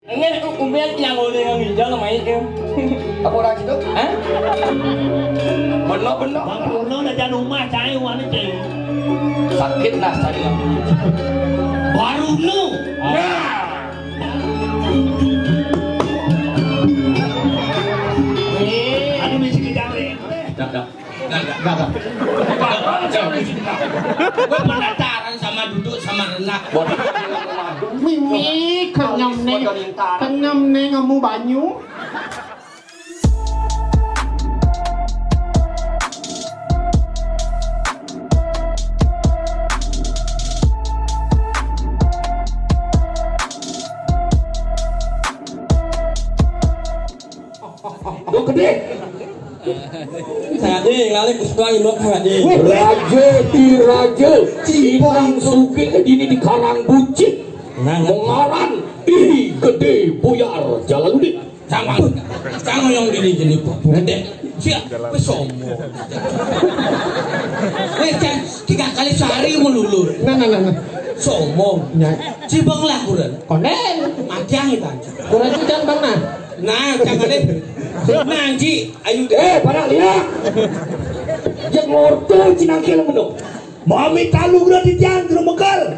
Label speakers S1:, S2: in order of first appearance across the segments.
S1: Nghe cũng biết yang ngồi đây nghỉ cho là mày kêu.
S2: Apa orang itu?
S1: Hah?
S2: Benar-benar.
S3: Benar dah jangan rumah saya wan ceng.
S2: Sakit lah saya.
S3: Baru lu. Ada mesti kita rek.
S2: Enggak.
S3: Gue penasaran sama duduk sama renang.
S4: Mimi kenyam neng kamu banyu.
S2: Lu gede.
S1: Sangat đi, ngali kuswa imut sangat đi.
S2: Raja di raja, Inang Sugih ini di Karang Bucik. Mengaran ini gede buyar jalan udik.
S1: Jangan yang gini gede. Siap, pesomo. Cang, 3 kali sehari melulur.
S4: Nah.
S1: Somo. Cibang lah kurang.
S4: Konen.
S1: Matiang itu.
S4: Kurang cucan bang nah.
S1: Nah, jangan deh. Nanti, ayo deh.
S2: Para lihat. Yang ngorto cinangkil menung.
S3: Mami talu udah di jantung mekal.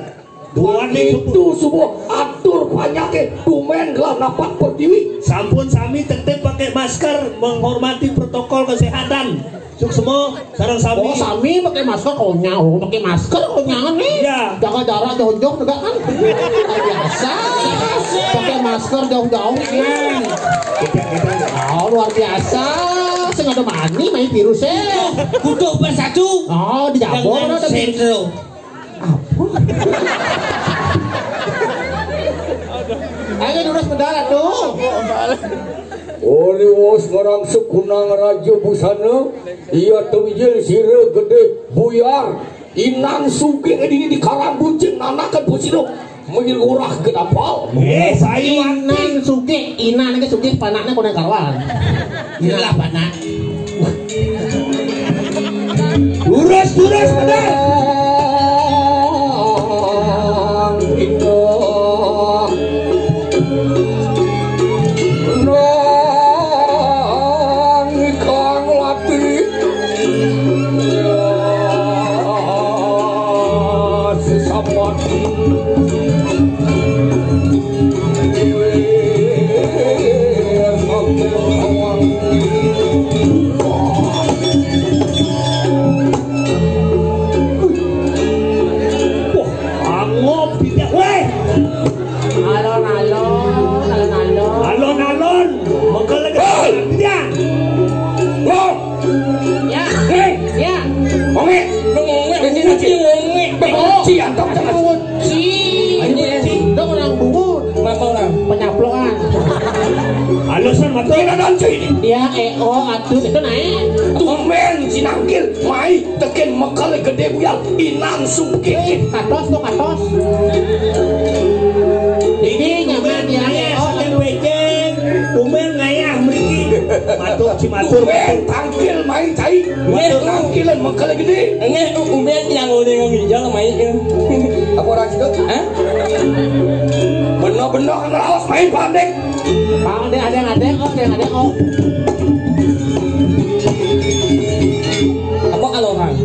S3: Tuan
S2: Itu sebuah atur banyaknya tumen gelam napak pertiwi.
S3: Sampun sami tetep pakai masker menghormati protokol kesehatan. Suk semua sarang sami.
S4: Oh sami pakai masker pakai masker nih.
S3: Iya.
S4: Jaga jarak jauh-jauh juga kan. Biasa. Pakai masker jauh-jauh kan. Oh luar biasa. Saya ada mani main virusnya.
S1: Kudu bersatu.
S4: Oh dijabor
S1: dengan
S4: ada
S1: sentro.
S4: Ayo lurus mendarat tuh.
S2: Oli wos ngarang sekunang raja busana. Ia temijil sira gede buyar. Inang Sugih ini di Karang Bucik nanakan pusino. Mengurah kedapal.
S3: Saya
S4: Inang Sugih, Inang ini Sugih panaknya kena kawan.
S1: Inilah panak.
S3: lurus benar. Alon-alon, mekal lagi. Dia.
S4: Ya.
S2: Onge.
S1: Ini nanti ngomong.
S2: Benci antok jangan.
S4: Dong orang bungut.
S1: Kenapa orang?
S4: Penyaploan.
S3: Alasan mata.
S2: Tidak nanti ini.
S4: Dia atuh itu naik.
S2: Tumen cinangkil mai teken mekal gede buyar Inang Sugih.
S4: Katos tuh katos. Ini nyaman dia
S3: dan wejeng. Tumen ngayah mriki. Matur cimatur.
S2: Tumen tangkil mai cai. Tangkilan mekal gede.
S1: Nghe cũng biết yang ngồi đây nghỉ cho là mày kêu.
S2: Apa orang itu?
S1: Hah?
S2: Benar-benar ngelawas main pandek.
S4: Bang ada yang ada
S1: Apa kalau orang?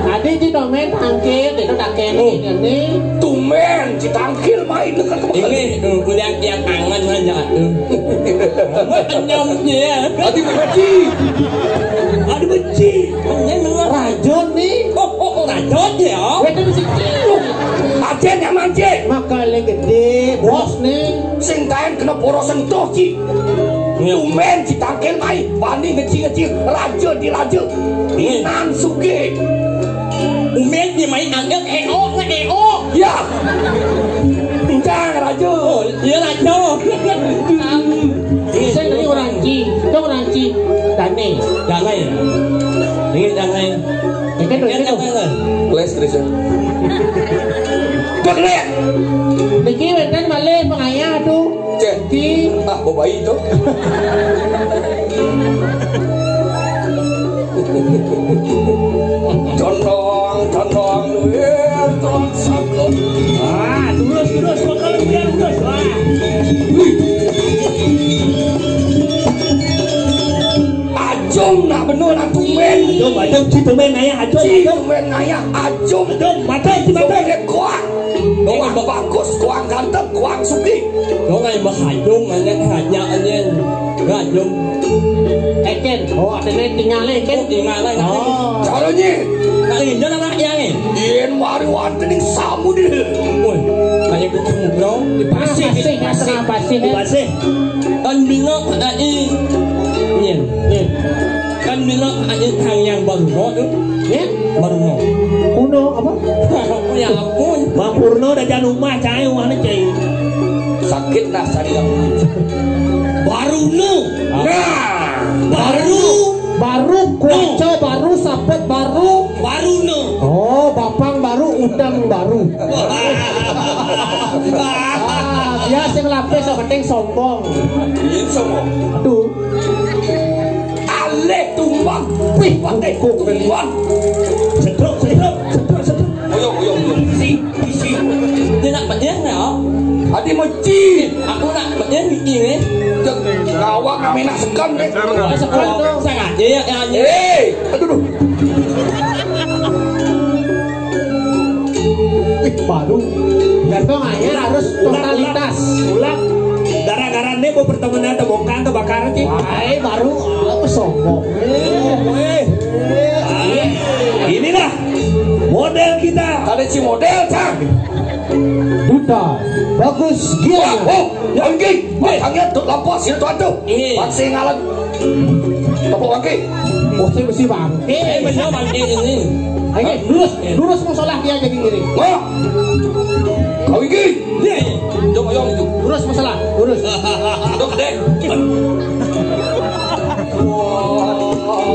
S4: Tadi di domain tangkil itu daken ini.
S2: Tumen ditangkil main dekat
S1: Ini udah yang angan aja tuh. Nyom dia.
S2: Adi benci.
S3: Ada benci.
S4: Rajun nih.
S1: Oh, rajot ya.
S4: Kita mesti cium.
S2: Ajen yang manje.
S4: Makanya gede bos nih.
S2: Sing kain kena porosan toh ci. Tumen ditangkil main bani ngecil-ngecil raja di raja. Inang Sugih.
S1: Umen dia main anggap EO.
S2: Ya. Enggak raja.
S1: Oh, iya rajo.
S4: Saya dari orang Ci, Dane.
S1: Jangan ya. Ini jangan.
S4: Ini
S1: Jangan.
S2: Les terus. Gede.
S4: Niki wetan malih pengayah tuh.
S2: Cek.
S4: Di
S2: Bawa itu. Condong,
S3: Terus bakal biar terus lah.
S2: Ajung nak bener nak tumen.
S3: Ajung si tumen ayah ajung.
S2: Si tumen ayah ajung.
S3: Mata si mata.
S2: Kuang. Kuang bagus, kuang ganteng, kuang suki.
S1: Có ngày mà Hải Dung anh em Hải Nhạ anh em Hải Dung
S4: Eken, oh ada nih tinggalnya Eken.
S1: tinggal lagi
S2: Caranya
S1: nak ini jangan nak yang ni
S2: yen wari-wari ning samu dia.
S1: ôi kayak ketemu bro di pasir
S3: Pasir.
S1: kan bilang ada ini nyen kan bilang ada thằng yang baru no tu baru no
S4: Kuno apa?
S1: ya ampun
S3: Bang Purno dah jangan rumah cai rumah ni cai.
S2: Sakit nak cari kamu.
S3: Baru no.
S2: Nah,
S4: Baru kuaca baru sapet baru.
S3: Baru no.
S4: Oh, bapang baru udang baru. Dia sing lapis sok penting sombong.
S2: yen somo.
S4: Aduh.
S2: Ale tumbang. Wih, pakai tumbang.
S3: Setruk.
S2: Oyong.
S3: Isi.
S1: dia nak balik ni
S2: Adi meci.
S1: aku nak balik ni
S2: Jeng ngawak kami nak sekan deh.
S1: sekolah tu sangat je ya
S2: Aduh.
S4: Baru. Gantong aja harus totalitas.
S3: Ulang. Gara-gara ni mau pertemuan atau bongkar atau bakar ni.
S4: Wah, baru apa sombong.
S3: Inilah model kita.
S2: Ada si model cang.
S4: Duda. Bagus
S2: Wah,
S4: gila.
S2: Wangki. Batangnya tuh lampau sini tuh aduh. Paksi ngalan. Tepuk Wangki.
S4: Oh, saya mesti bangke.
S1: benar balik ini
S4: Ayo, lurus musola dia jadi ngiri.
S2: Wah. Kau Wangki. Jom oyong itu.
S4: Lurus musola, lurus.
S2: Dok dek.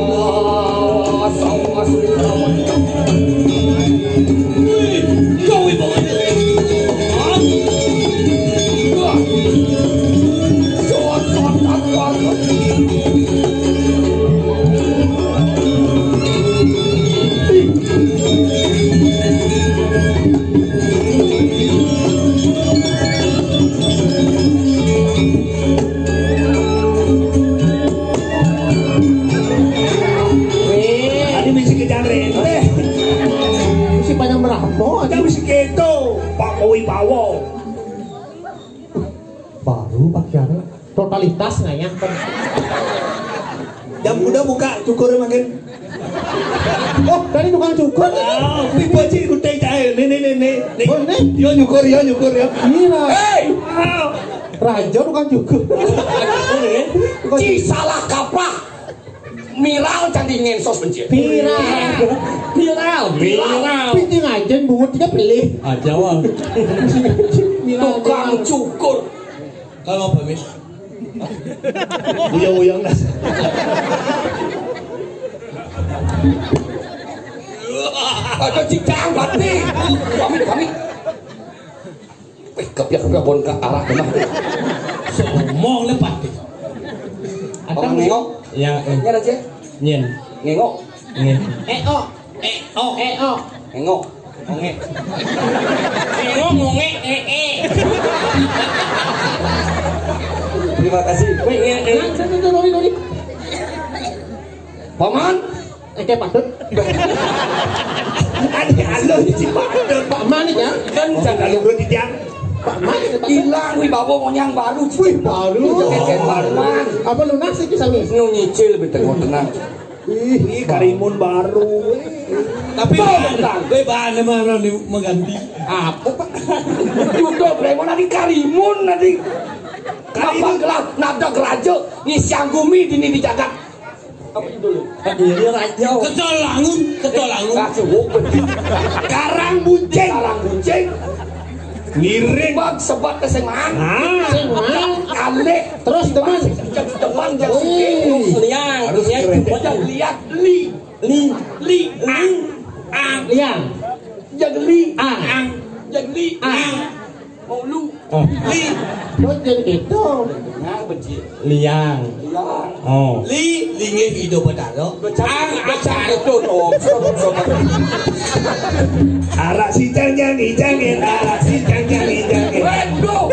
S2: Wah, sama
S3: Kau ibu. Ada misi kejar rente.
S4: Si panjang berapa?
S3: Ada misi keto. Pak Kowi Pawo.
S4: Baru pakaiannya totalitas nggak ya?
S3: Jam kuda buka cukur makin.
S4: Oh, dari tukang cukur.
S3: Ah, pipo sih kuda cahaya. Nih.
S4: Oh, ini?
S3: Yo nyukur ya.
S4: Gila.
S2: Hei,
S4: Raja tukang cukur.
S2: ci salah kaprah. Miral jadi ngensos benci.
S4: Viral.
S1: viral
S4: Pinting aja buat dia pilih.
S1: aja wah
S2: Tukang cukur.
S1: kalau apa mis
S3: Uyang lah.
S2: Ada cicang berarti. Kami. Kepiak bon ke arah mana?
S1: somong lepas tu
S2: Orang ngengok.
S1: ya
S2: Nyara aja.
S1: nyen
S2: Ngengok.
S1: nyen
S4: Ngengok.
S1: ngonge ngonge
S2: Terima kasih.
S4: Nori.
S2: Paman.
S4: Kayak patut.
S3: Ada halo di Cipadon.
S4: Pak Man ya.
S2: Kan
S3: Jangan lupa di tiang.
S4: Pak Man.
S2: hilang wibawa monyang baru.
S4: Wih, baru.
S2: Keken Paman.
S4: Apa lunas sih kisahnya?
S2: Nu nyicil lebih tenang.
S3: Ih, Karimun baru.
S1: tapi gue bahan mana mengganti
S2: Apa Pak? Juga Bremon nanti Karimun nanti. Karimun gelap nada gerajo ngisanggumi dini dijagat. Apa judulnya?
S1: dia raja kecolangun
S2: Kasih wukun. Karang bunceng. Ngiring bang sebat kesengan. Ale
S4: Terus teman.
S2: teman yang suki.
S1: liang
S2: Lihat li ang
S4: Liang.
S2: yang li
S4: Ang.
S2: yang li mau lu li
S4: Oh, jadi gitu.
S2: nah benci
S1: liang
S2: liang
S1: oh
S3: Lingin hidup padalo.
S2: ang acara tutup
S3: Arak si jangan, arah si jangan.
S2: Waduh pengaruh.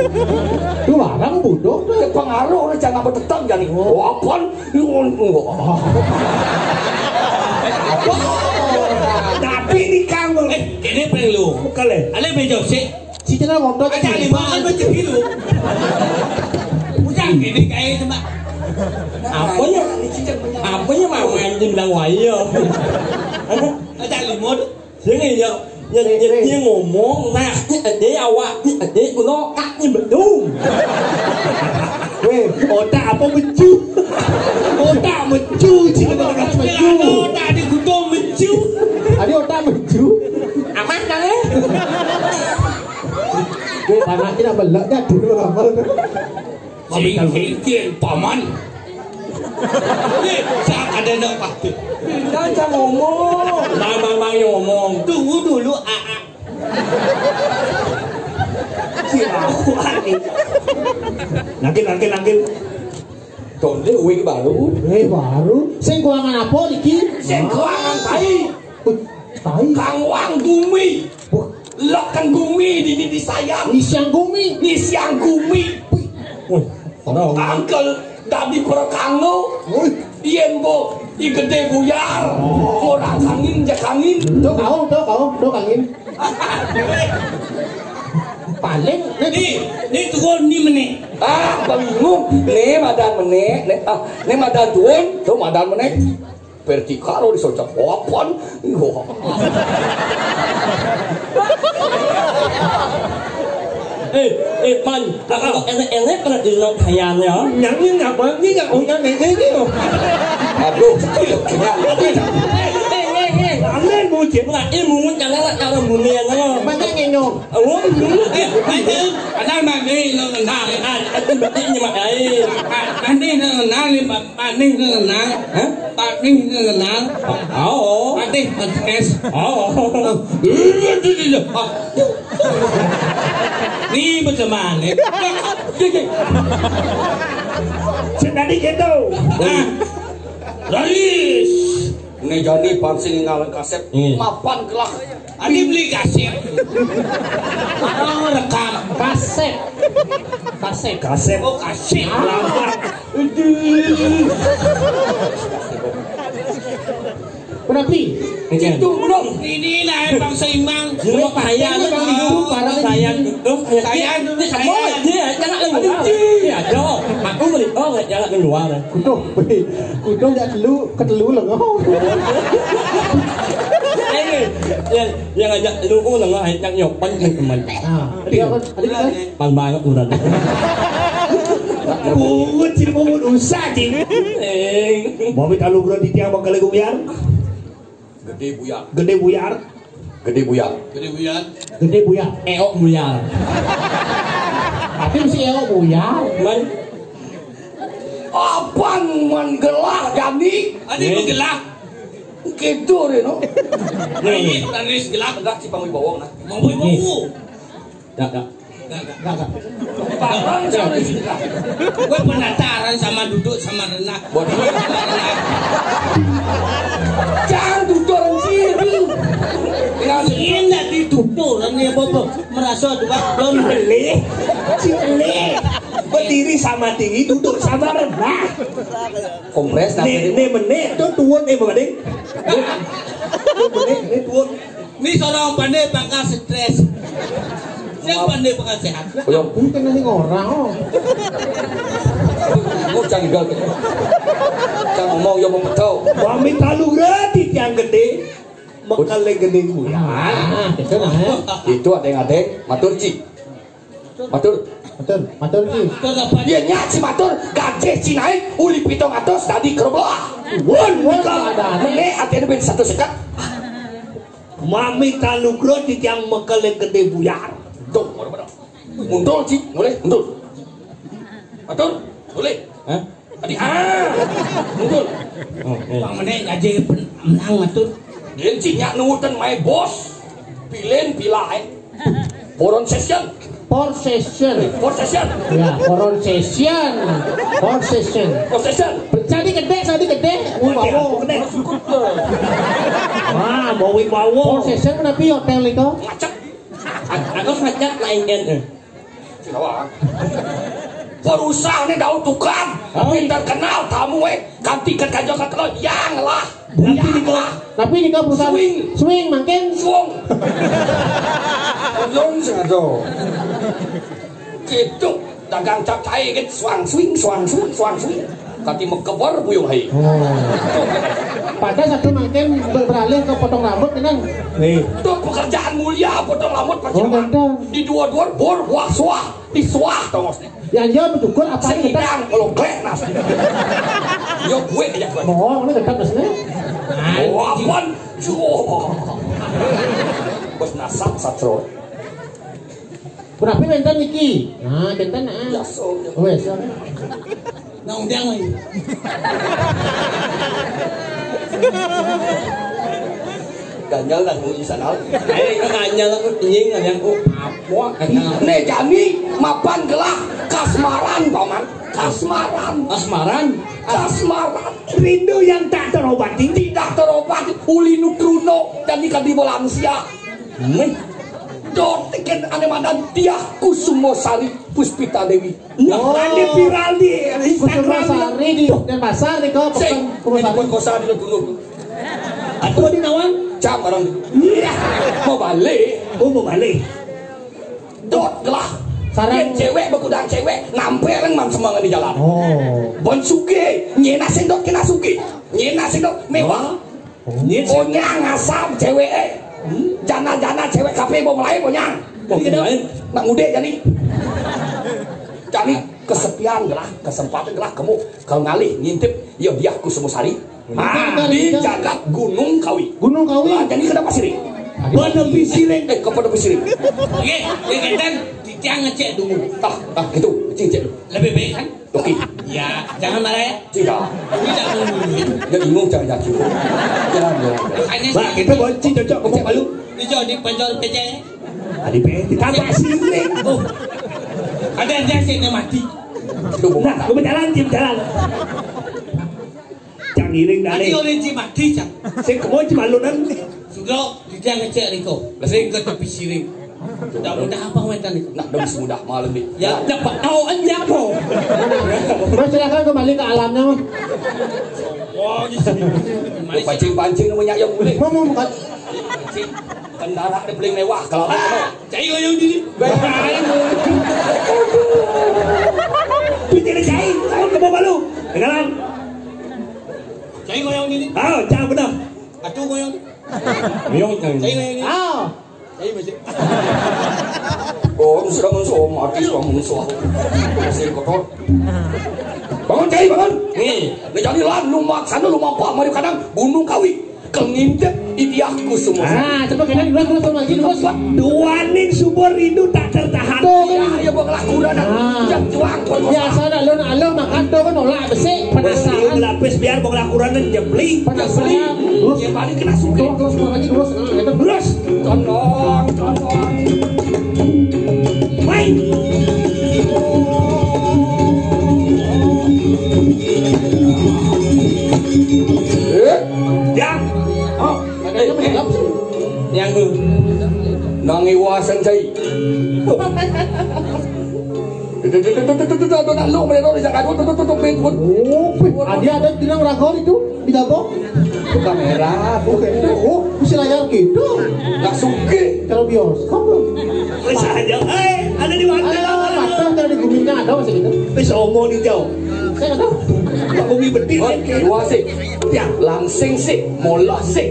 S4: Itu barang bodoh.
S2: Pengaruh jangan bertetap jadi. Apaan?
S3: Tapi ini kamu.
S1: Ini perlu.
S3: Kale.
S1: Ale bejo sih.
S4: Si Cina ngobrol
S1: Ada lima kan macam itu. Bukan ini kayak cuma. Apanya mau anjing bilang wayo. Ada lima tu. Sini ya. Dia ngomong nah dia awak dia kuno kaknya betul.
S3: Weh, otak apa mencu? Otak mencu, cina otak mencu.
S1: Otak di kudo mencu.
S4: Ada otak mencu.
S1: Aman kan eh?
S4: Weh, tanah kita belak dah dulu apa?
S1: Cincin paman. Siapa ada nak pasti?
S2: Jangan ngomong.
S1: Bang yang ngomong. Tunggu dulu
S3: Nangkil.
S2: Tonde wing baru.
S4: Baru. Sing kuangan apa dikit?
S2: Sing kuangan tai.
S4: Tai.
S2: Kang Wang Gumi. Lok kan Gumi di sayang.
S4: Ni siang gumi.
S2: Ni siang Gumi. Angkel dadi perkangno. Yen bo i gede buyar. Orang kangin ja kangin.
S4: Tuh kau kangin. Paling
S1: ni turun ni meneh.
S2: Bingung. Ne madan meneh. Ne madan turun. Tuh madan meneh. Vertikal di sojak apaan?
S1: Man, kalau enak kena dilok hayan ya.
S3: Yang ni apa? Ni tak orang ni ni.
S2: Aduh, kena.
S3: Amen mungkin.
S1: Nah, ilmu jangan nak cara bunia lah.
S4: mana ngenyong.
S1: Oh, ada mana lo nak? Ada berarti ni mak ai. Ani nak ni ani nak. Tak ni nak. Oh, ada podcast. Oh. Ni macam mana?
S3: Sedari gitu.
S2: Laris. Ini jadi pansi ngalang kaset. Mapan kelak.
S1: Ani beli kaset. Rekam
S4: Kaset.
S1: Oh kaset.
S3: Lama.
S4: Berarti
S2: Itu belum.
S1: Ini lah bang seimbang.
S4: Semua saya
S1: Saya ini semua dia jangan lagi. Ya, jauh. Aku beli jangan keluar.
S4: kudo dak ketelu lengoh.
S1: Yang ajak lu lah yang nyopan teman.
S4: Dia
S1: Bang banget udah.
S3: Buat sini mau usah sini. Mau minta lu berarti tiang bakal lagu biar.
S2: Gede buyar.
S3: Gede buyar.
S2: Gede buyar.
S4: gede buyar.
S1: Eok buyar.
S4: Tapi mesti eo buyar.
S1: Man,
S2: Apaan man gelah jadi?
S1: ada gelap.
S2: Gitu deh no.
S1: Nih, tanis gelap.
S2: Enggak cipang wibawang nah.
S1: Mau mau.
S4: Enggak.
S2: Parang sama di sini lah.
S1: Gue penasaran sama duduk sama renang.
S2: Bodoh. Jangan duduk orang sini.
S1: Ini nggak ditutup, ini apa merasa juga belum beli.
S3: Si Ele berdiri sama tinggi, duduk sama rendah.
S2: Kompres nanti.
S3: Nih menit tuh tuan bading. Menit tuan.
S1: Ini seorang pandai bakal stres. Siapa pandai bakal sehat?
S2: Belum.
S4: Bukan nanti orang.
S2: Kau jangan gagal. Jangan mau yang mau tahu.
S3: Mami talu gratis yang gede. Mekale gede buyar.
S4: Itu nah.
S2: Itu ada yang matur ci. Matur.
S4: Matur ki.
S2: Dia nyaci matur gaje cinain uli pitong atos tadi kerbelah. Won ada. Ini ada ben satu sekat.
S3: Mami talu gratis yang mekale gede buyar.
S2: Tuh, mundur ci, boleh, mundur. Matur, boleh.
S1: Hah?
S2: Tadi mundur.
S1: Bang mana gaji menang matur.
S2: Dia cinya nurutan my bos. Pilen pilai. Poron session.
S4: Possession. Ya, possession. Jadi gede. Wow.
S3: Wah, mau wibawa.
S4: Possession kenapa hotel itu?
S2: Ngacak.
S1: Aku ngajak lain kan.
S2: Berusaha nih daun tukang, pintar kenal tamu gantikan kanjong kenal yang lah.
S4: Tapi ini kau berusaha swing makin
S2: Swung. Ojong sengaja. Gitu dagang capcai gitu swang swing. Kati mekebor buyung hai.
S4: Pada satu makin beralih ke potong rambut kan.
S3: Nih,
S2: Itu pekerjaan mulia potong rambut percuma.
S4: betul.
S2: Di dua-dua bor wah suah, disuah tongos.
S4: Yang dia bercukur apa ini kita?
S2: Sedang melonglek nas. Yo gue aja gue.
S4: Oh, ini tetap nasnya.
S2: Oh apaan? Bos nasak satro.
S4: Berapa benten niki? Nah, benten
S2: Ya so.
S4: Oh, ya.
S1: Nong dia lagi.
S2: Ganjal dan mau isanal.
S1: Ayo nganyal aku nying ada yang apa?
S2: Nih kami mapan gelah kasmaran paman. Kasmaran.
S3: rindu yang tak terobati.
S2: Tidak terobati. Ulinu truno dan ikan di Bolansia. Dotikan anemanan dia Kusumosari Puspita Dewi.
S3: Nah, ada viral di Instagram.
S4: Sari di Denpasar nih kau
S2: Sing, ini pun kosan di gunung.
S3: Atau di Nawang.
S2: Jam orang itu.
S3: Iya.
S2: Mau balik.
S3: Oh, mau balik.
S2: Dot gelah.
S4: Sarang-
S2: Cewek bekudang cewek nampel man semangat di jalan.
S4: Oh.
S2: Bon suge, nyena sendok kena suge. Nyena sendok mewah. Punya ngasam cewek jana-jana cewek kafe mau mulai punya. Nak mude jadi. Jadi kesepian gelah, kesempatan gelah kamu kau ngalih ngintip ya dia Kusumosari. Di jagat Gunung Kawi.
S4: Gunung Kawi.
S2: Lah jadi kenapa sih?
S3: Bener pisiring.
S2: Kepada pesiring.
S1: Oke, ya kan jangan ngecek dulu.
S2: Gitu, cicit.
S1: Lebih baik kan?
S2: Oke.
S1: Ya, jangan marah ya.
S2: Tidak.
S1: Tidak menunggu.
S2: Ya bingung jangan yakin. Jalan.
S1: Makanya
S3: Bah, kita bonceng cocok kamu malu.
S1: Dijual di penjual PC.
S3: Adi pe, ditambah siring.
S1: Oh, ada yang jasetnya mati.
S3: Nah, gue berjalan, Jangan iring
S1: Mati
S3: dari.
S1: orang ji mati cang.
S3: Saya kemo cuma lu nanti.
S1: Sudah dia ngecek Riko. Sering ke tepi siring. Tidak mudah apa wetan itu.
S2: Nah, udah mudah malam nih.
S1: Ya, dapat tahu aja kok.
S4: Mas silakan kembali ke alamnya mas.
S1: Wah, di sini.
S2: Pancing namanya yang boleh.
S4: Mau bukan?
S2: Kendaraan ada paling mewah kalau
S1: Cai yang diri.
S3: Pinjil cair, kamu kemo malu. Dengaran.
S1: Cai yang diri.
S3: Ah, jangan benar.
S1: Atuh goyang.
S3: Miong
S1: Cai yang diri.
S4: Ah.
S1: Cai masih.
S2: Oh, sudah musuh mati sudah musuh. Masih kotor. Bangun cai bangun. Nih jadi lan lumak sana lumak apa mari kadang Gunung Kawi. Kengintip idiahku semua.
S4: Ah, coba kita terus lagi terus.
S3: Duaning subur rindu tak tertahan.
S2: Ya bawa lakuran dan juang
S4: Biasa ada alun-alun makan tuh kan nolak besi
S3: Pasti
S4: penasaran.
S3: lapis biar mau lakuran dan jebling.
S4: Penasaran. Terus
S2: yang balik kena suke.
S4: terus lagi terus. Itu
S3: Terus,
S2: Condong.
S3: main. Ya,
S1: Yang lu.
S2: Nangi wasan cai.
S4: Dia ada tinang ragor itu di dapur.
S2: Kamera,
S4: Oh, bisa layar gitu.
S2: nggak suke.
S4: Kalau bioskop loh.
S3: wis aja. Ada di mana?
S4: Ayo, patah kalau di guminya ada masih gitu.
S3: Wis omong di jauh.
S4: Saya nggak tahu.
S3: Pak bumi betil kan.
S2: Dua sih,
S3: Ya,
S2: langsing sih, molah sih.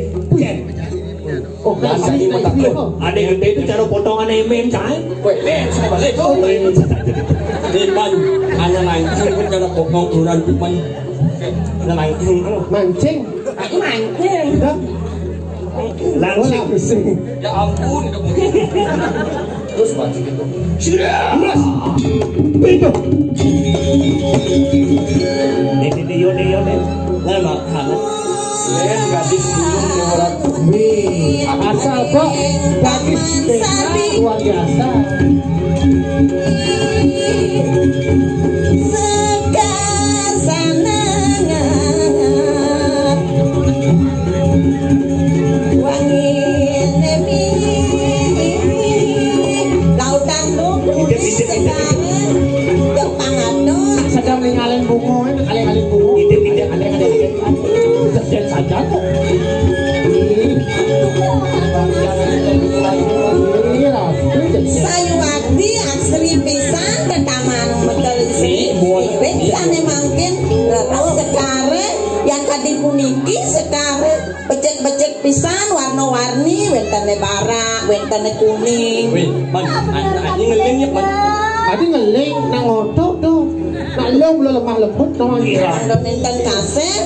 S4: Oh,
S2: Bahasa
S4: ini
S2: ini mata
S4: ini.
S2: kau.
S3: ada yang gede itu cara potongan emen kan.
S2: Wait, semua balik.
S3: Oh,
S1: Di pan. Hanya mancing pun cara pokok turunan kuman. Hanya mancing.
S4: Mancing.
S1: Aku mancing.
S4: Kita
S3: langsung.
S4: pusing.
S2: Ya ampun, itu mungkin. Terus mancing itu.
S3: Sudah. Itu. Yo.
S1: Lah makan.
S2: Lihat gadis gunung lewat.
S4: Wih, asal kok bagus luar biasa.
S5: Sekar sanangan wangi nemi lautan lumpur sekar
S4: macam ninggalin bunga ini kalian bunga. Ide kalian bisa saja kok.
S5: Sayuwati asri pisan ketaman mekel sri sane mangkin rerang sekare yang kadi puniki sekare becek-becek pisan warna-warni wentane barak wentane kuning
S1: Adi ngeling ya man.
S4: Adi ngeling nang otot tuh nak long lemah lembut no
S5: dan enten kaset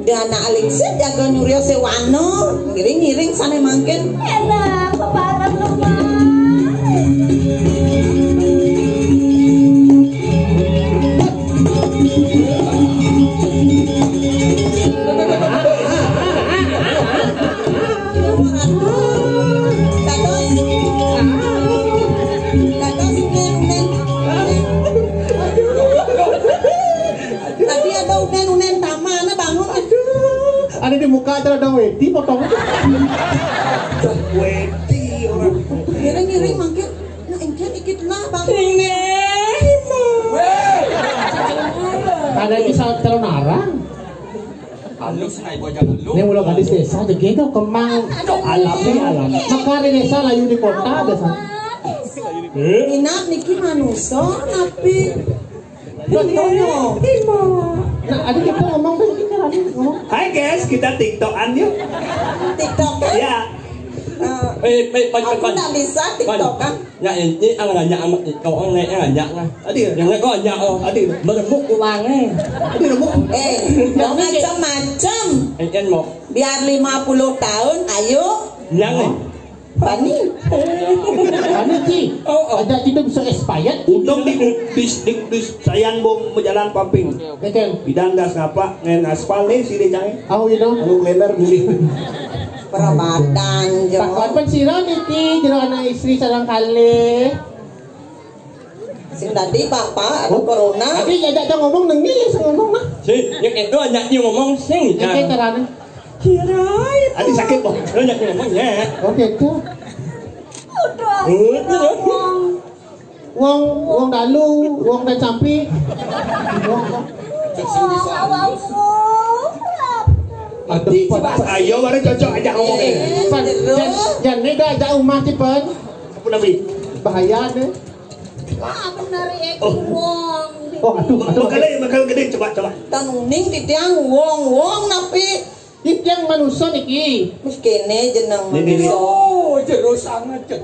S5: dan anak alingsit jaga nyurio sewano ngiring-ngiring sane mangkin enak keparang lemah.
S4: Ada di muka ada wedi potong
S3: wedi orang
S5: Ngiring-ngiring mangkin nah engke dikit lah bang
S4: ada kisah terlalu narang
S1: Halus naik gua jangan lu.
S4: ini mulai gadis desa jadi itu kemang alam makanya desa layu di kota desa
S5: inap niki manusia tapi contohnya
S4: nah ada kita ngomong begini ngomong
S3: Hai guys, kita TikTokan yuk.
S5: TikTok kan
S3: Ya.
S5: aku tak bisa TikTok kan
S1: Nhà ini ăn là nhà mà cậu ăn này ăn là nhà nha. Yang này có nhà không? Berembuk ulang nih.
S5: yang macam-macam
S1: Anh ăn một.
S5: biar 50 tahun ayo
S1: Yang nih.
S5: Bani
S4: sih ada kita bisa expired
S3: Untung di sayan bom jalan pamping.
S4: Keken
S3: Bidang gas ngapa ngen aspal nih si decang.
S4: oh you know
S3: Anu lebar gini.
S5: perabatan
S4: tak kapan sih niki jero anak istri sareng kali
S5: sing tadi papa ada corona
S4: tapi ada ngomong nengi ngomong mah
S1: Si, yang itu banyak dia ngomong sing.
S4: Keken terane
S3: Adi sakit kok.
S1: Banyak dia ngomong ya.
S4: oke tuh wong dalu wong dan campi
S3: Adi ayo mari cocok aja ngomongin.
S4: Jangan nih dah ajak umah cepet
S3: Apa nabi?
S4: bahaya deh oh aduh
S3: Bakal gede coba.
S5: tanuning titiang wong napi
S4: itu yang manusia niki
S5: miskene jeneng
S3: Ini.
S5: manusia
S1: Oh, terus sangat cek.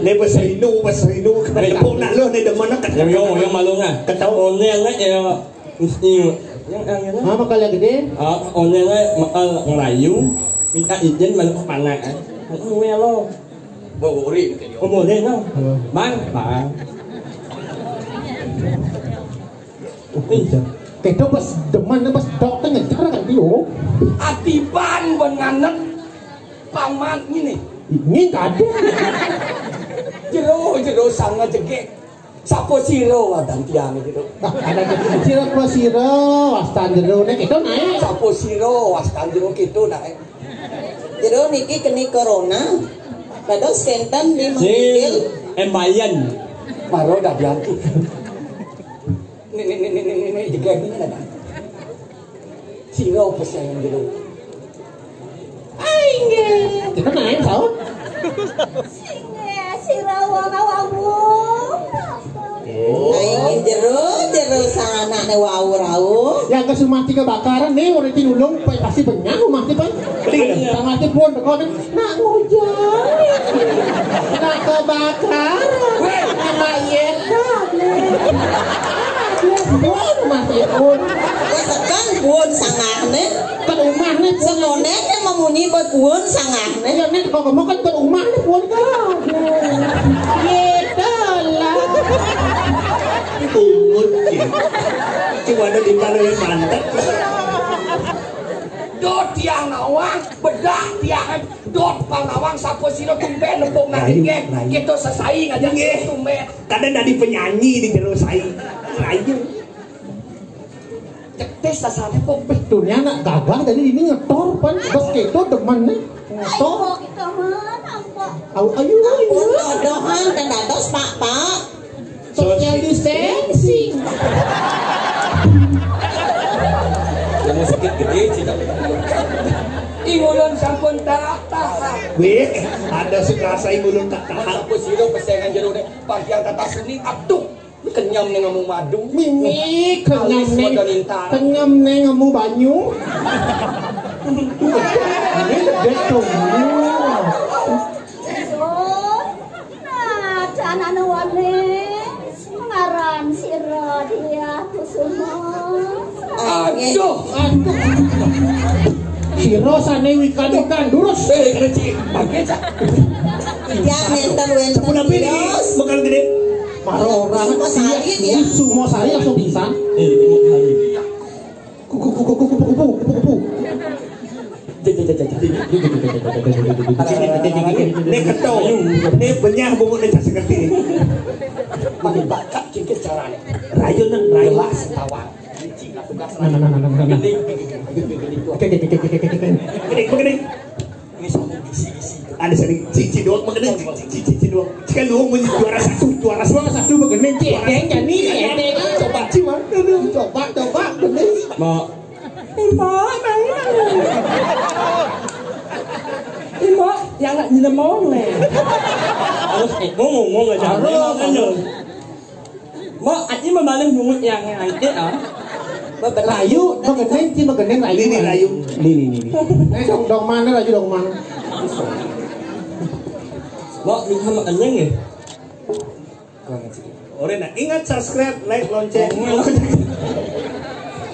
S3: Nih bahasa Hindu Tepuk nak lo nih demen nak
S1: Yang malu nggak? Ketahu yang nggak ya mesti yang
S4: apa kalian gede
S1: onnya makal ngelayu minta izin balik ke panak. Aku lo. Boleh no. Bang.
S4: Kedo pas deman pas dokter ngejar kan dia
S2: Atiban benganet paman ini.
S4: ini kado
S2: Jero sangat jegek. Sapo siro wadang tiang gitu.
S4: ada kecil apa siro wastan jero nek kedo naik
S2: Sapo siro wastan jero gitu naik.
S5: jero niki keni corona kados kenten di
S1: Si
S5: mangkil
S1: Embayan.
S2: Maro dah bianti. Nih jegek ini ada. Siro pesan jero.
S4: kedo naik tau
S5: aing jero sang anak wau
S4: yang kesumati kebakaran nih udah tinulung pasti banyak rumah pan sama mati pun kau nak hujan nak kebakaran nak yeta pun mati pun
S5: tekan buon sangahne
S4: kan rumah nih
S5: senone nya memunyi buat buon sangahne
S4: ya nih kau mau kan rumah nih pun kan yeta lah
S3: Umut cuma ada di kalian mantap.
S2: Dot tiang nawang, bedak tiang dot pangawang sapo siro tumben nembong nanti gek. Kita sesaing aja tumben.
S3: Kadang dari penyanyi di jero saing. Rayu.
S2: Tes dasarnya kok
S4: betulnya anak gagah tadi ini ngetor pan bos keto teman nih ngetor ayo
S5: pun dodohan dan dados pak
S4: social distance
S1: Ingulun sampun tahap.
S3: Weh, ada sekasa ingulun tak tahan.
S2: Apa sih lo kesengan jeruk deh? Bagian tata seni atuh. Kenyam nih ngomong madu.
S4: Mimi kenyam nih ngomong banyu. Ini betul.
S6: Nah, anak nuwane ngaran sira dia kusuma.
S2: Aduh.
S4: Siro sane wikan durus.
S2: Kecil. Pakai cak.
S5: Ya wenten
S3: Puna pilih,
S5: terus.
S3: makan gede.
S4: Maro orang
S5: Semua
S4: semua sari langsung pingsan. Kupu.
S3: Nek ketong, nek benyah bubuk nek seperti ini.
S2: Makin bakat cingkit caranya.
S3: Rayun nang rayun.
S2: Jelas tawang. Cing lah tugas.
S3: Gede.
S2: Ini sama isi.
S3: Ada sering cici doang mengenai cici doang. Jika lu mau juara satu mengenai
S4: Cedeng jadi coba ciman. Coba gede.
S1: Mak. Imo yang nak nyelemong le. Harus ngomong aja. Mak, aji membaling bungut yang nanti
S4: Rayu, mengeneng rayu.
S3: Ini rayu. Ini.
S4: Dong mana rayu dong mana?
S1: Mak, minta makannya nggak?
S3: Orang nak ingat subscribe, like, lonceng.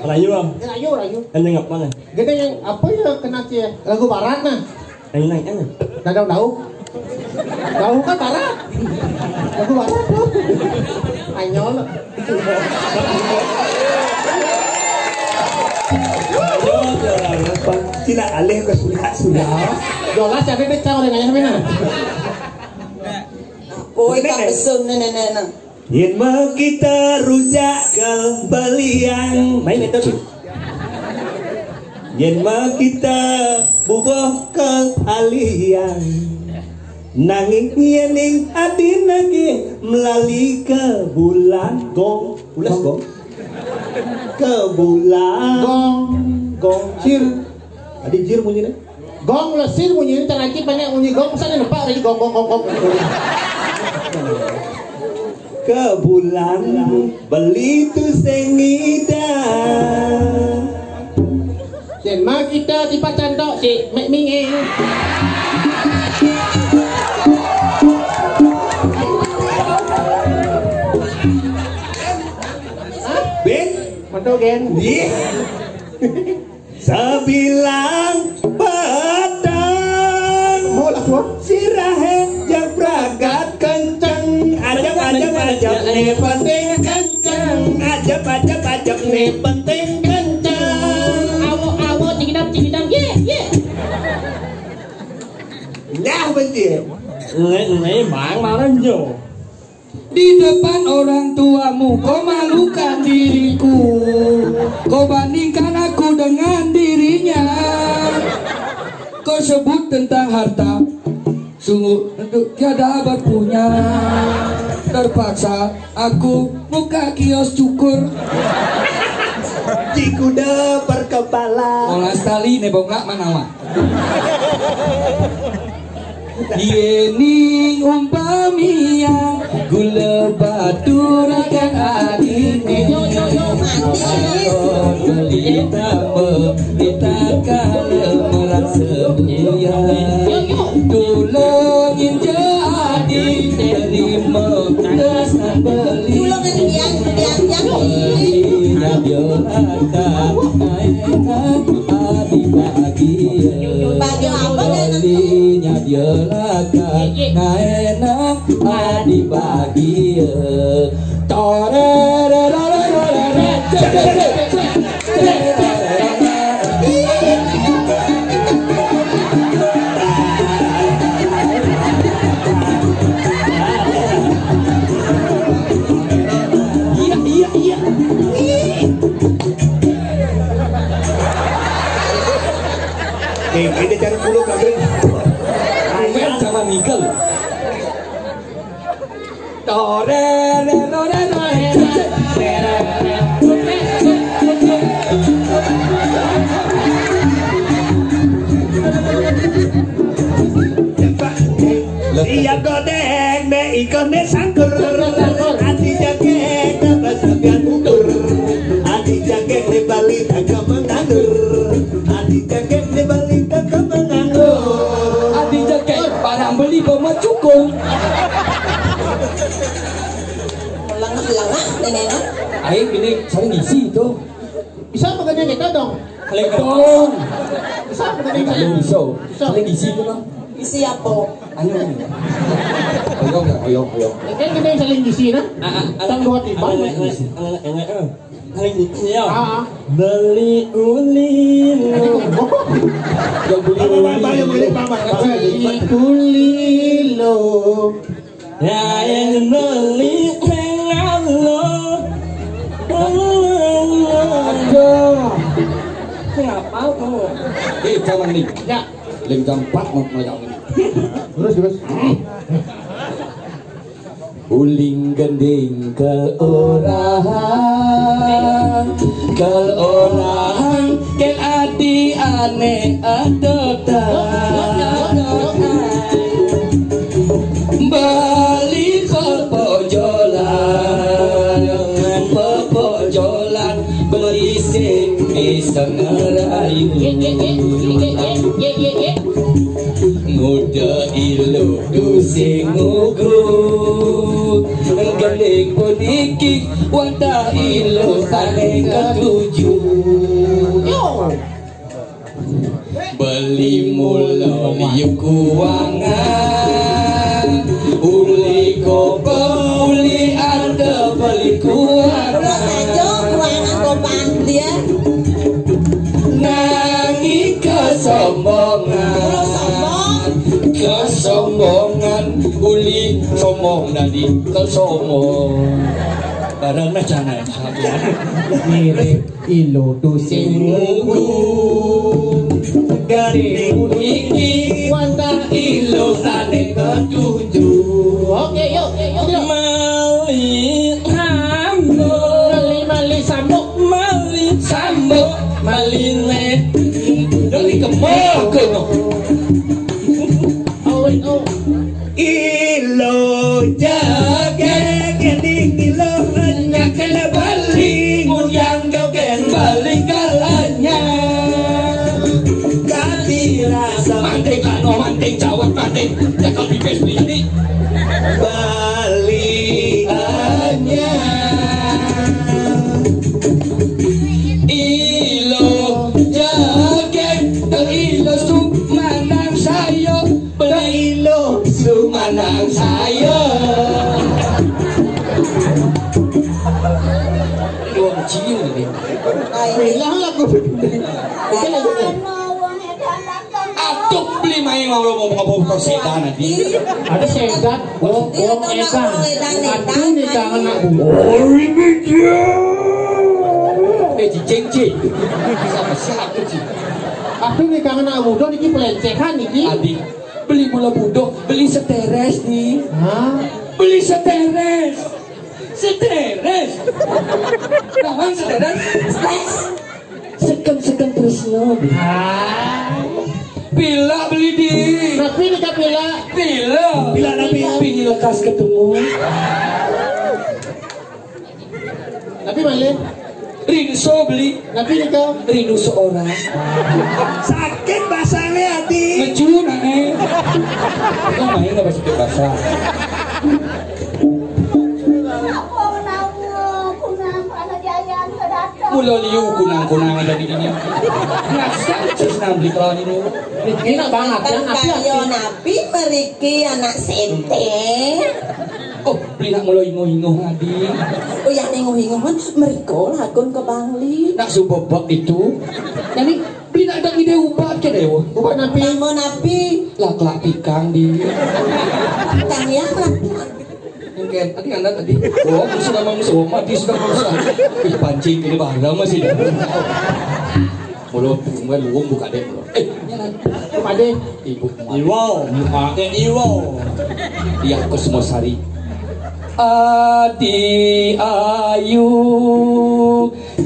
S1: Rayu am.
S4: Rayu.
S1: Yang apa mana?
S4: Gede yang apa ya kena cia? Lagu barat nah.
S1: Yang naik aja.
S4: Daun. Daun kan barat. Lagu barat loh. Anyol.
S3: Tidak alih ke sudah.
S4: Jelas jadi dia cawe dengan yang mana?
S5: Oi tak besun nenek.
S3: Yen mau kita rujak kembalian. Main itu. Yen mau kita bubuh kalian. Nanging yening adi lagi melalui ke bulan gong. Ke bulan gong jir. Adi jir bunyinya.
S4: Gong lesir bunyi terakhir banyak bunyi gong sana lupa lagi gong.
S3: Ke bulan beli tu sengida.
S4: Dan mah kita di pacandok si mek minge.
S3: Ben,
S4: Mantap gen.
S3: Sebilang pedang
S4: Mau lah tuh.
S3: sirahe jabragat kenceng ajab ne penting kenceng ajab ne penting kenceng
S4: Awo cingidam ye.
S3: nah benci
S1: Ini bang mana jo?
S2: Di depan orang tuamu kau malukan diriku. Kau bandingkan aku dengan dirinya. Kau sebut tentang harta. Sungguh untuk tiada berpunya. Terpaksa aku buka kios cukur.
S3: Cikuda berkepala
S2: Olah sekali nebongak manawa. Yening umpamia gula batur kan adine Melita merasa senyia Tulungin jadi terima kesan beli
S5: Bagi apa
S2: Belinya dia lakan enak dibagi iya
S3: ini cari puluh kagak
S2: Ayam sama Miguel.
S3: kone sangkur ati jake kebasabian ukur ati jake di Bali agak menganggur ati jake di Bali agak menganggur
S2: ati jake barang beli bawa cukul
S5: Lengah nenek.
S2: aing gini saling ngisi itu
S4: Bisa makanya kita dong.
S2: saling dong
S4: Bisa makanya
S2: aing
S4: kita.
S2: belum bisa saling ngisi itu bang
S5: Isi apa?
S2: anu ayo
S4: Kan kita yang saling ngisi nah. Tang dua tiba. Ah.
S3: beli ulin
S2: yang beli
S4: Beli kulilo.
S3: ya yang beli pengalo
S2: kenapa kamu jangan nih
S4: Ya.
S2: lem jam 4 mau ngajak ini
S4: Terus.
S2: uling gending ke orang ke adi aneh balik ke pojolan berisik bisa ngerayu muda ilu dusing ngugut gending bodiki wanda ilu aneh ketujuh beli mula liuk kuangan uli kopo uli anda beli
S5: Terus aja
S2: kuangan
S5: ruangan kopan dia.
S2: nangi kesombongan uli sombong nadi kesombong barang na jangan
S4: Mirip ilo tusing
S2: ngugut garing iki
S4: Wanda
S2: ilo sane ketujuh
S4: Oke yuk.
S2: mali hambo
S4: Mali sambok.
S2: mali sambo maline dari kemana
S4: Oh.
S3: ilo jaga gending ilo
S2: nyakel balik yang jogen balik kalanya
S3: kati rasa
S2: manting kano manting jawab manting cakap bibes ini balikannya ilo jogen ilo sumanang sayo ilo sumanang sayo Luang cium ini.
S4: Bilang lagu.
S2: Aduh beli main ngomong ngomong sedan nanti.
S4: Ada sedan. Oh, edan. Aduh nih jangan aku.
S2: Cicing sama siapa sih?
S4: Aduh nih kangen aku. Udah niki pelecehan niki.
S2: Adik beli bola budok, beli seteres nih.
S4: Hah?
S2: Beli seteres. Kawan seteres. Sekam terus no. Bila beli di.
S4: Tapi nih kapila.
S2: Bila nabi lekas ketemu.
S4: Tapi malah.
S2: Rinso beli.
S4: Tapi nih kau.
S2: Rindu seorang.
S3: sakit basahnya hati
S2: Ngejun aneh. Kau main nggak bahasa bahasa. Mula liu kunang tadi ini. Ngasa senang beli kawan ini.
S4: Enak banget ya.
S5: Kayo nabi meriki anak sente.
S2: Oh beli nak mula ingo ngadi.
S5: Oh yang inguh-inguhan mereka lagun ke Bangli.
S2: Nak subobak itu. Jadi beli nak ada ide ubah ke dewa.
S4: Bukan nabi.
S5: Kamu nabi
S2: Lak pikang di.
S5: kang ya lah.
S2: Mungkin tadi anda tadi. Oh sudah mau mati sudah mau ih pancing ini barang masih. Mulut tunggu luang buka deh. Nyala.
S4: Pade.
S2: Ibu.
S3: iwo mukanya iwo
S2: Iya ke semua sari. Adi ayu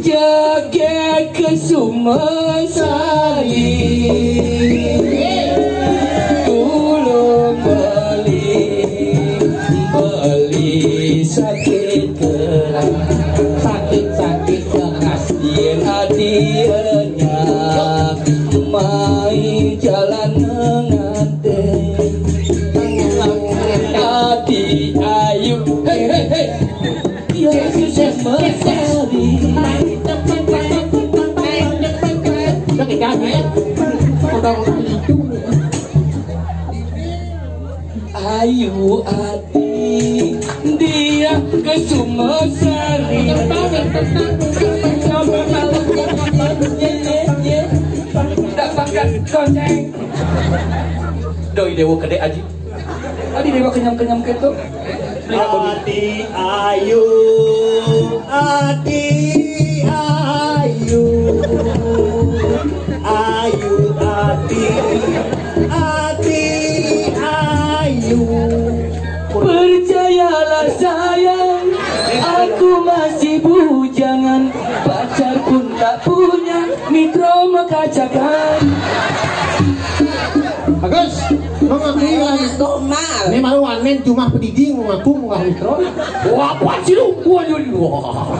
S2: jaga ke semua sari. Tulung beli
S5: mesari. Ayu Ati dia ke Sumosari. Dapatkan konceng. Doi dewa kedek aji. Tadi dewa kenyam-kenyam gitu.
S3: Ati ayu, ati ayu, ayu ati, ati ayu.
S5: Percayalah sayang, aku masih bujangan. Pacar pun tak punya, mitro mekacakan.
S4: Bagus, mengakui lagi.
S5: Normal.
S4: Ini malu wanen cuma pediding mengaku mengaku mikro.
S2: Wah, apa sih lu? Wah.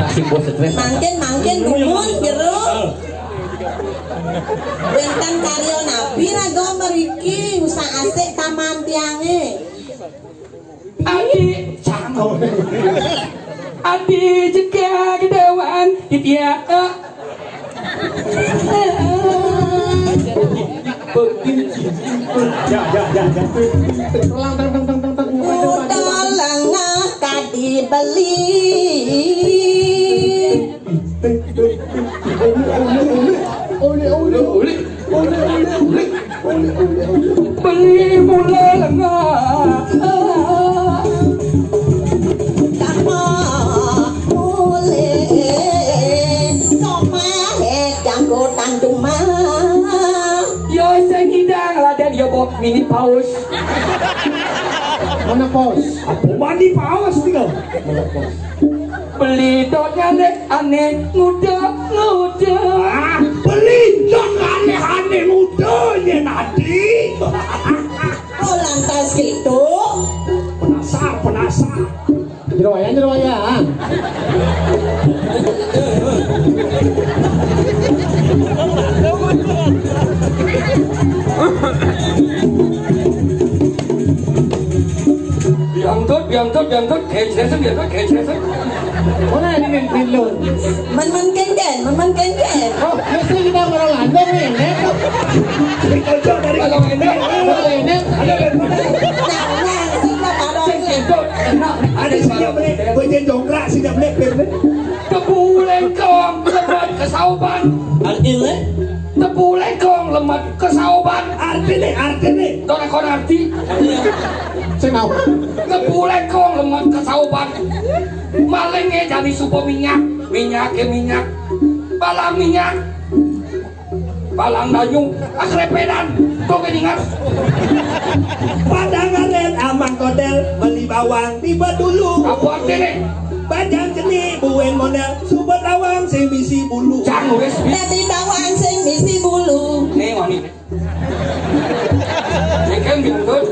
S5: Kasih bos stres. Mangkin gumun jeruk. Bentang karyo nabi rago meriki usah asik taman tiange. Adi canggo. Adi jeka gedewan itia. Udah lengah tadi beli. Beli mula lengah. Sama mulai sama janggo tanduma. Yo segidang ladan yo bok mini paus.
S4: Mana pos?
S3: Mandi paus tinggal.
S5: Beli dotnya lek aneh muda.
S3: Beli dong aneh-aneh mudanya nanti.
S5: Oh lantas gitu.
S3: Penasar.
S4: Jerowayan.
S2: Biangtot, kecesen.
S4: Mana ini pilun?
S5: Man kengken.
S4: Oh, mesti kita orang landong nih, nek.
S3: Dari kocok dari
S2: Kalau ini,
S4: Nek.
S3: ada siap beli, bagian dongkrak siap beli pirmin.
S2: tebu lengkong lemat kesauban.
S5: Artinya
S2: Tebu lengkong lemat kesauban.
S3: Artinya.
S2: Dora kon arti.
S4: Sing apa?
S2: Tebu lengkong lemat kesauban. Malengnya jadi supo minyak. Minyak. Balang dayung akrepedan. Kok keningat?
S3: Padangan amang kodel beli bawang tiba dulu.
S2: Apa artinya?
S3: Bajang jeni buen model subet lawang sing bisi bulu.
S2: Jangan wes.
S5: dadi bawang sing misi bulu.
S2: Nih wani. Ikan biangtot.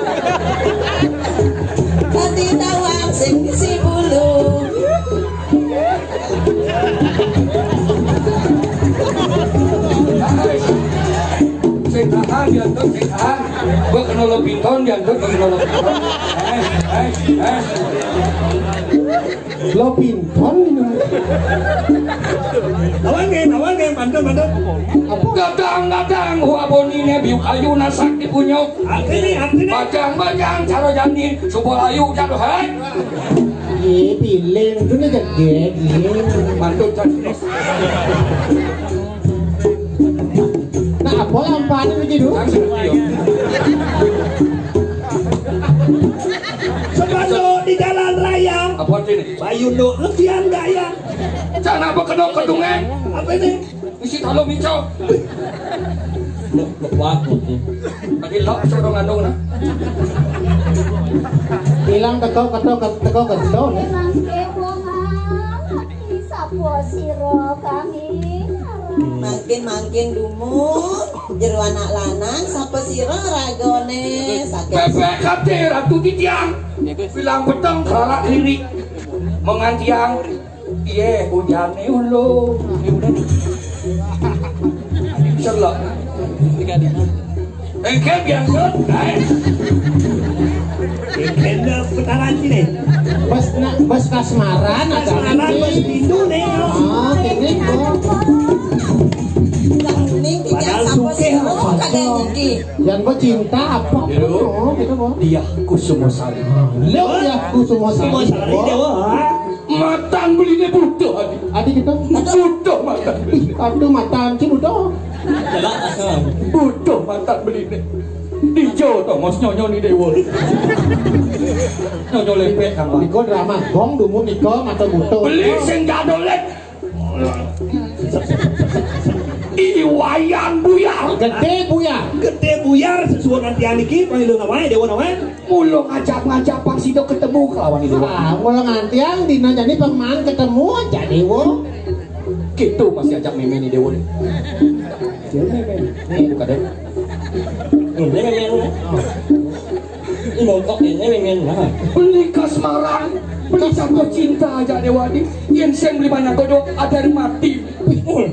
S5: Dadi bawang sing misi bulu.
S2: Sing tahan biangtot sing tahan. Gua kena lo pinton biangtot kena lo pinton.
S4: Lo pinton ini.
S3: Awang bantu.
S2: Gadang huabonine biuk ayu nasak dipunyok.
S3: Artinya.
S2: Bajang caro jandi subol ayu jatuh hai.
S4: Ye pilih itu nih gede.
S2: Bantu jadi.
S4: Nah, apa lampaan begitu?
S3: Sebalo di jalan raya.
S2: Apa ini?
S3: Bayu do lebihan gaya.
S2: Jangan apa kedok kedungan.
S3: Apa ini?
S2: Isi talo mico. Tadi lok sorong andong na.
S4: Bilang teko nih.
S6: Mangke bongan sapo sira kami.
S5: Makin dumut jero anak lanang sapa sira ragone sakit.
S2: Bebek kate ratu titiang. Bilang beteng kalak lirik. Mengantiang. Iye ujane ulo. Selok. Engke biangkeun.
S3: Kena putaran sini.
S4: Bas kasmaran ada.
S3: Sekarang bos pintu nih.
S4: Ah, ini kok.
S5: Ning tidak sampo siro kadang iki.
S4: Yang kok cinta apa?
S2: Gitu.
S4: Oh, gitu kok.
S2: Dia Kusumosari.
S4: Lo ya aku semua
S3: Semua
S4: salah.
S3: salah dewa.
S2: Matang beline butuh adik.
S4: Adik kita.
S2: Butuh matang beline.
S4: Aduh mata cing udah.
S2: Butuh matang beline. Dijo to mos nyonyo ni dewa. Nyonyo lepek kan.
S4: Niko drama gong dumu Niko mata butuh.
S2: Beli sing gadolek. Iwayan buyar.
S4: Gede buya.
S3: Gede buyar sesuatu nanti yang niki panggil namanya dewa namanya.
S2: Mulung ngajak-ngajak pang sido ketemu kelawan itu.
S4: Ah, mulai ngantiang dina jadi pemain ketemu aja dewo.
S2: Gitu masih ajak meme ni dewa. Nih buka deh.
S1: Ini memang ini montok ini memang
S2: Beli kasmaran. Beli sampo cinta aja dewa ni. Yang sen beli banyak kodok ada mati.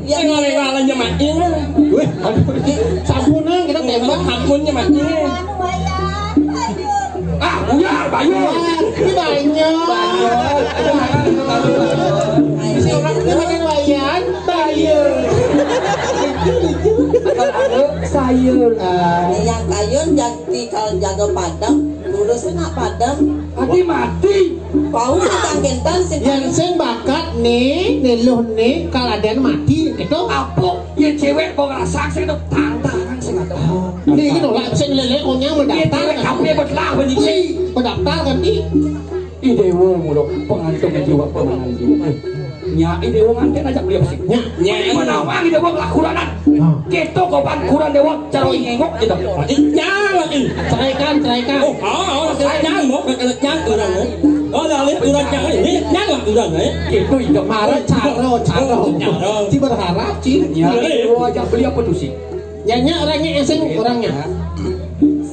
S1: yang ngale-ngalenya mati
S3: Wih,
S4: Sabunang kita tembak.
S1: hamunnya mati
S6: Anu wayang, ayo.
S2: Ah, buyar, bayu.
S4: Ini banyak. Si orang itu makan wayan, bayar.
S2: Sayur.
S5: Yang kayun jadi kalau jaga padang, lurus nak padang.
S2: Adi mati.
S5: Bau kang kentan sing
S4: Yang sing bakat nih, neluh nih, kalau ada yang mati, gitu.
S2: Apa? Ya cewek kok ngerasak sing itu tantangan sing ada.
S4: Ini gitu lah, sing lele konyang
S2: Ya
S4: mendaftar
S2: cewek
S4: kan.
S2: kamu yang berlah begini.
S4: Wih, mendaftar kan nih.
S2: Idewo mulu pengantung jiwa pemenang jiwa. Nya idewo nganten aja beli musik.
S4: Nya.
S2: Mana wang idewo lakuranan. Gitu kopan kuran dewa cara ngengok gitu.
S1: jangan ini
S4: Ceraikan.
S1: jangan mau jangan urang ada lihat urang jangan ini jangan urang
S2: Gitu itu
S4: Marah caro. Ci berharap, Ci.
S2: Nya idewo aja beli apa tuh sih?
S4: Nyanyi orangnya eseng orangnya.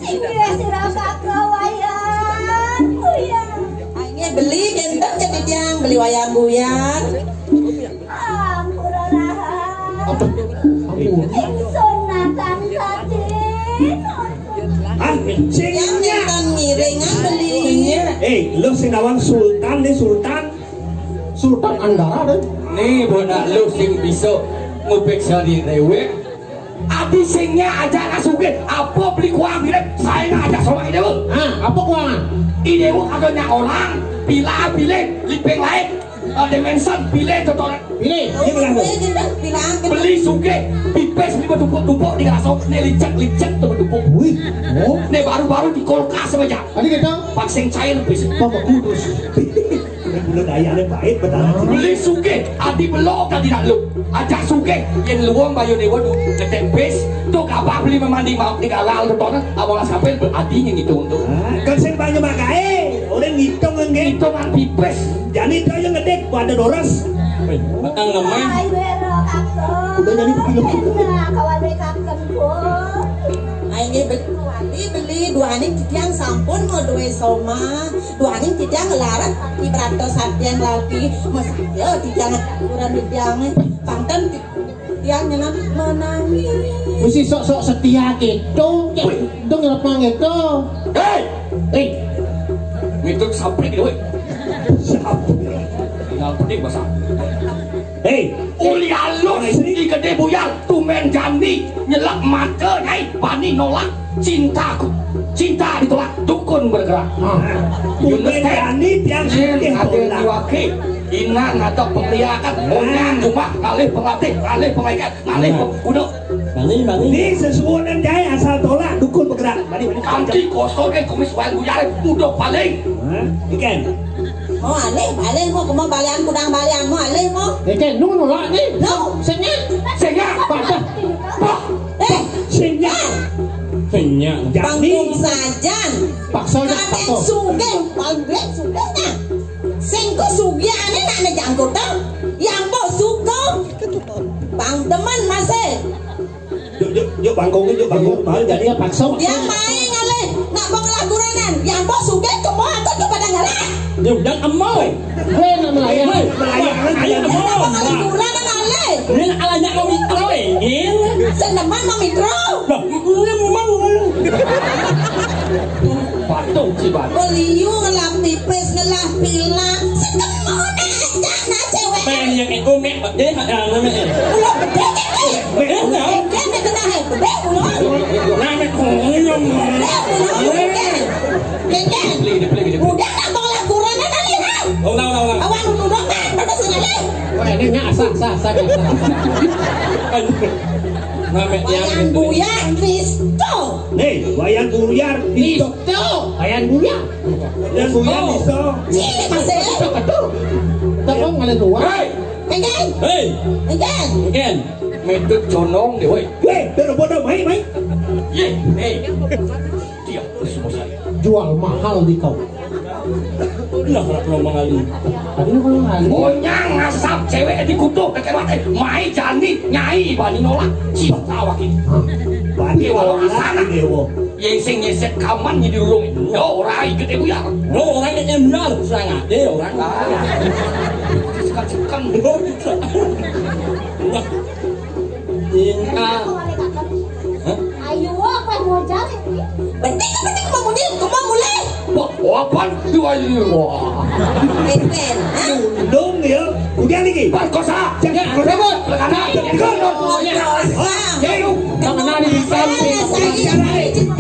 S6: Singgih siraka ke wayang, buyar.
S5: Aingnya beli kentan jadi tiang beli wayang buyar.
S6: Ampurahan,
S4: Ampun.
S6: ingsun natang satin.
S3: ah,
S5: Yang
S3: kencingnya.
S5: kentan miringan beli.
S3: Lo sing nawang sultan nih sultan.
S4: Sultan Andara deh.
S2: Nih bonak lu sing bisa ngupeksa di dewe. Adi singnya aja nasuke apa beli kuang direk saya ngajak sama idewo.
S4: Ah, apa kuangan?
S2: Idewo kagaknya orang pilih lipeng lain dimension pilih contohnya
S4: Pilih.
S3: Ini bilang lo.
S5: Bilang
S2: beli suge pipes beli tumpuk nih ngasok nih licet tumpuk.
S3: Wih, oh,
S2: Nih baru-baru di kulkas aja.
S4: Tadi kita
S2: Vaksin cair bis.
S4: Bapak Kudus.
S3: udah dayanya baik betul.
S2: Beli suge adi belok kan tidak lu. Ajak suge yang luang bayu dewa tuh ketempes tuh kapal beli memandi mau tinggal lalu contohnya awalnya sampai beradinya gitu untuk.
S3: Kan sing banyak makai, orang ngitung enggak.
S2: Hitungan pipes.
S3: Jadi itu yang ngedek, ada doras.
S1: matang lemah
S6: Ay wero kakek.
S3: Udah jadi begini.
S6: Nah, kawan kakek pun.
S5: Aingnya beli dua hari tiang sampun mau dua soma, dua hari tiang ngelarat di beratus satian lagi, masa ya tiang kurang tiang pangten tiangnya nanti menangis.
S4: mesti sok-sok setia gitu. Dong ngepang itu.
S2: Hei, mituk sampai gitu. Tinggal pening bahasa.
S3: Hei,
S2: Uli halus di gede buyar tumen jandi nyelak mata nyai bani nolak cintaku cinta ditolak dukun bergerak.
S3: Umen Jani tiang
S2: Yen
S3: sugih
S2: ada
S3: tolak.
S2: diwaki ina ngatok pengliakan onyang cuma ngalih pengatih ngalih pengaikan ngalih udah
S1: bani
S3: Ini sesuatu yang jaya asal tolak dukun bergerak. Mari
S2: kanti kosong ke komis wayang buyar udah paling
S3: ikan.
S5: Mau alih mau kemau balian kudang balian mau alih mau.
S4: Kan nunggu nolak nih.
S5: No.
S4: Senya.
S2: sehingga
S4: Patah.
S3: Sehingga
S1: banyak
S3: Jani
S5: Panggung sajan.
S4: Paksa aja,
S5: Kadang
S4: paksa.
S5: sugih, panggung sugihnya. Singko sugih ane nak ne jangkut tau. Yang po suko. Bang teman masih.
S3: yuk bangkong mal jadi
S4: Jadinya paksa.
S5: Yang main ngalih nak pengelah kuranan. Yang po sugih kemau angkut kepada ngalah.
S1: nyudak emoy
S4: Gue nak melayani.
S3: melayangan
S1: ayo
S5: Yang
S1: emoy
S5: pengelah kuranan ngalih.
S1: ini alanya kami emoy ini
S5: Seneman mau mikro.
S1: loh ini memang
S2: Cibat.
S5: Beliau ngelap tipis, ngelap pila, sekemana aja cewek.
S1: Pengen yang itu mek, dia ada namanya.
S5: Ulo gede kan? Gede kena gede ulo.
S1: Namanya konyol.
S5: Gede. Udah tak tolak kurangnya tadi ha.
S1: Ulang.
S5: Awan duduk kan, duduk sengaja.
S4: Wah, ini nggak sah.
S1: Namanya
S5: Wayang buyar Risto.
S3: Nih, wayang buyar di
S4: Itu ayam buya.
S3: dan buyar di so.
S5: Cile masih.
S4: Tolong mana dua?
S5: Enggak.
S1: Hei,
S5: Enggak.
S1: again.
S2: Metode conong deh, woi.
S3: Hei, terus bodoh mai.
S2: Ye, hey. Dia semua saya.
S4: Jual mahal di kau.
S1: Nah, kalau mengalih.
S4: Tadi lu kalau ngali.
S2: Bonyang ngasap cewek di kutuk kekewat mai jani nyai bani nolak cibat awak ini.
S3: Bani walau sana dewo.
S2: Yang sing nyeset kaman di ulung itu. Ya orang gede buyar.
S1: Lo orang yang benar sangat dia orang.
S2: Sekan-sekan.
S1: Ingat.
S6: Ayo, apa mau cari?
S5: Penting kamu mulai.
S2: Wah, apaan? Dua ini. Wah.
S5: Ben.
S3: Dong ya, udah lagi.
S2: Barkosa.
S3: Jangan
S2: Rebut. Lekana.
S4: Jangan nari di samping.